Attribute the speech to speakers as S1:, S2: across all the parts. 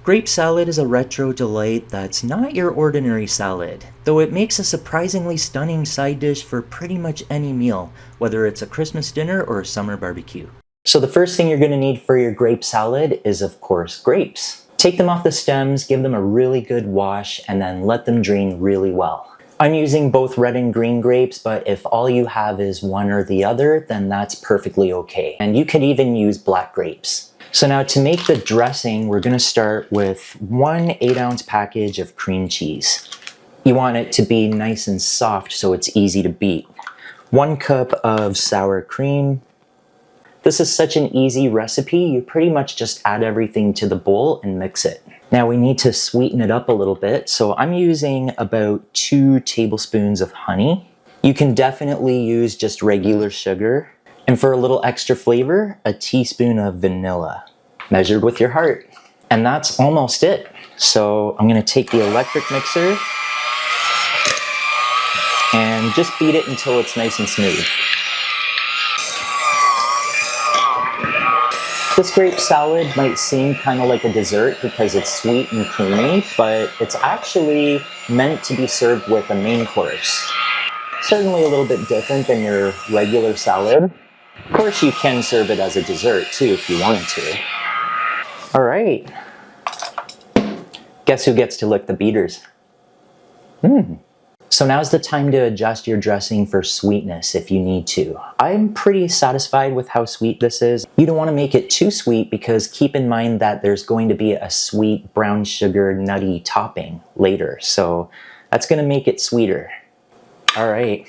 S1: Grape salad is a retro delight that's not your ordinary salad, though it makes a surprisingly stunning side dish for pretty much any meal, whether it's a Christmas dinner or a summer barbecue. So the first thing you're going to need for your grape salad is, of course, grapes. Take them off the stems, give them a really good wash, and then let them drain really well. I'm using both red and green grapes, but if all you have is one or the other, then that's perfectly okay. And you could even use black grapes. So now to make the dressing, we're going to start with 1 8-ounce package of cream cheese. You want it to be nice and soft so it's easy to beat. 1 cup of sour cream. This is such an easy recipe, you pretty much just add everything to the bowl and mix it. Now we need to sweeten it up a little bit, so I'm using about 2 tablespoons of honey. You can definitely use just regular sugar. And for a little extra flavor, a teaspoon of vanilla, measured with your heart. And that's almost it. So I'm gonna take the electric mixer and just beat it until it's nice and smooth. This grape salad might seem kind of like a dessert because it's sweet and creamy, but it's actually meant to be served with a main course. Certainly a little bit different than your regular salad. Of course, you can serve it as a dessert too if you wanted to. All right. Guess who gets to lick the beaters? So now's the time to adjust your dressing for sweetness if you need to. I'm pretty satisfied with how sweet this is. You don't want to make it too sweet because keep in mind that there's going to be a sweet brown sugar nutty topping later. So that's going to make it sweeter. All right.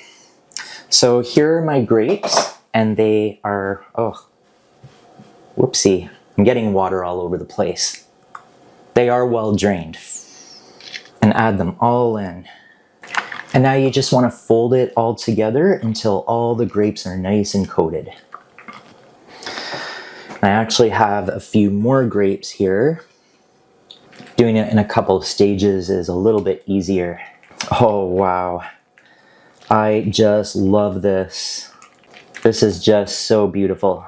S1: So here are my grapes. And they are, oh, whoopsie, I'm getting water all over the place. They are well drained. And add them all in. And now you just want to fold it all together until all the grapes are nice and coated. I actually have a few more grapes here. Doing it in a couple of stages is a little bit easier. Oh, wow. I just love this. This is just so beautiful.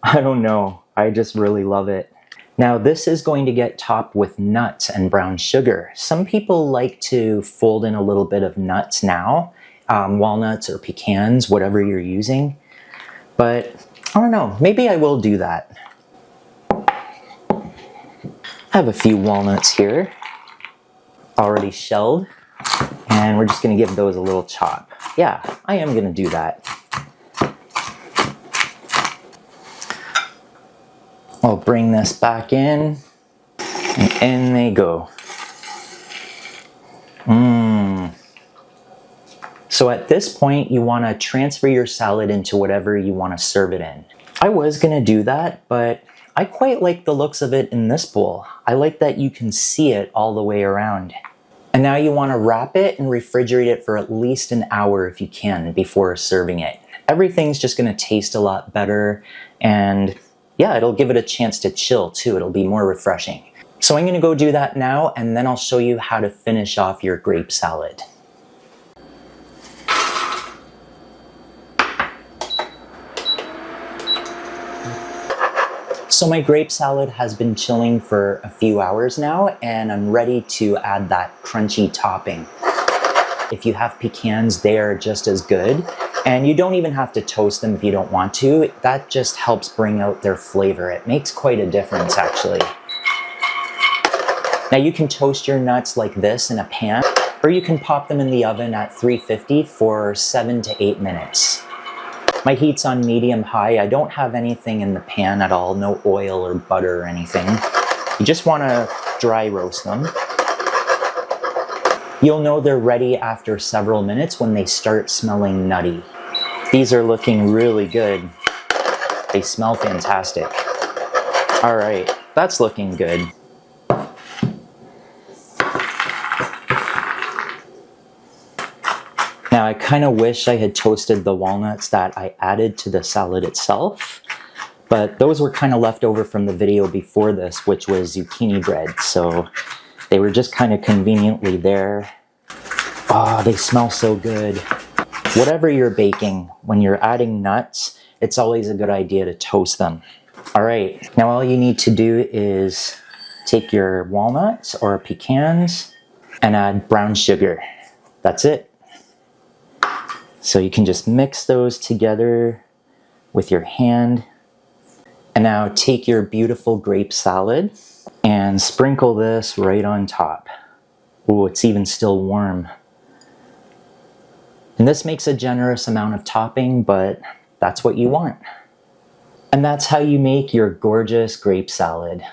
S1: I don't know, I just really love it. Now this is going to get topped with nuts and brown sugar. Some people like to fold in a little bit of nuts now, walnuts or pecans, whatever you're using. But I don't know, maybe I will do that. I have a few walnuts here, already shelled, and we're just gonna give those a little chop. Yeah, I am gonna do that. I'll bring this back in, and in they go. So at this point, you want to transfer your salad into whatever you want to serve it in. I was going to do that, but I quite like the looks of it in this bowl. I like that you can see it all the way around. And now you want to wrap it and refrigerate it for at least an hour if you can before serving it. Everything's just going to taste a lot better, and yeah, it'll give it a chance to chill too. It'll be more refreshing. So I'm gonna go do that now, and then I'll show you how to finish off your grape salad. So my grape salad has been chilling for a few hours now, and I'm ready to add that crunchy topping. If you have pecans, they are just as good. And you don't even have to toast them if you don't want to. That just helps bring out their flavor. It makes quite a difference, actually. Now you can toast your nuts like this in a pan, or you can pop them in the oven at 350 for 7 to 8 minutes. My heat's on medium-high. I don't have anything in the pan at all, no oil or butter or anything. You just want to dry roast them. You'll know they're ready after several minutes when they start smelling nutty. These are looking really good. They smell fantastic. All right, that's looking good. Now I kind of wish I had toasted the walnuts that I added to the salad itself, but those were kind of left over from the video before this, which was zucchini bread, so they were just kind of conveniently there. Oh, they smell so good. Whatever you're baking, when you're adding nuts, it's always a good idea to toast them. All right, now all you need to do is take your walnuts or pecans and add brown sugar. That's it. So you can just mix those together with your hand. And now take your beautiful grape salad and sprinkle this right on top. Ooh, it's even still warm. And this makes a generous amount of topping, but that's what you want. And that's how you make your gorgeous grape salad.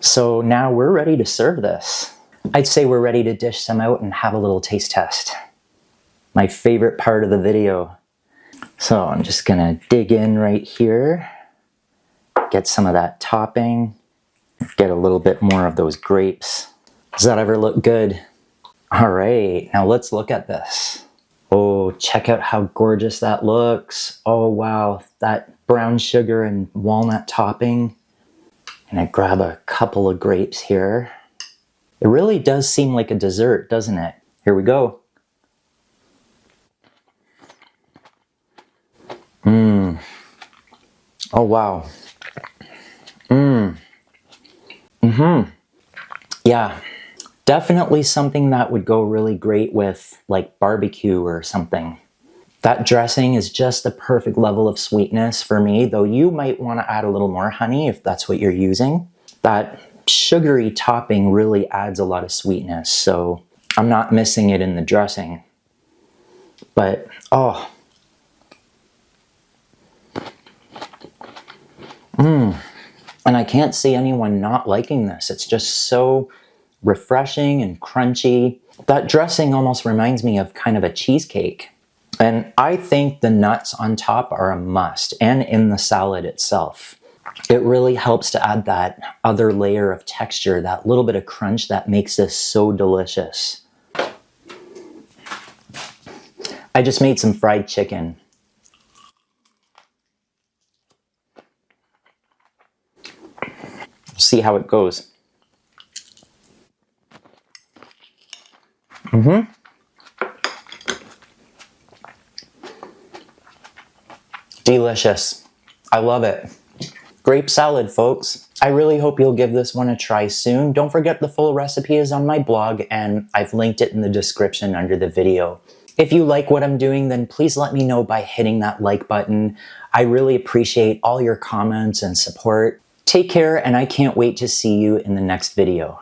S1: So now we're ready to serve this. I'd say we're ready to dish some out and have a little taste test. My favorite part of the video. So I'm just gonna dig in right here, get some of that topping, get a little bit more of those grapes. Does that ever look good? All right, now let's look at this. Oh, check out how gorgeous that looks. Oh wow, that brown sugar and walnut topping. And I grab a couple of grapes here. It really does seem like a dessert, doesn't it? Here we go. Oh wow. Yeah, definitely something that would go really great with like barbecue or something. That dressing is just the perfect level of sweetness for me, though you might want to add a little more honey if that's what you're using. That sugary topping really adds a lot of sweetness, so I'm not missing it in the dressing. But, oh. And I can't see anyone not liking this. It's just so refreshing and crunchy. That dressing almost reminds me of kind of a cheesecake. And I think the nuts on top are a must, and in the salad itself. It really helps to add that other layer of texture, that little bit of crunch that makes this so delicious. I just made some fried chicken. See how it goes. Delicious. I love it. Grape salad, folks. I really hope you'll give this one a try soon. Don't forget the full recipe is on my blog and I've linked it in the description under the video. If you like what I'm doing, then please let me know by hitting that like button. I really appreciate all your comments and support. Take care, and I can't wait to see you in the next video.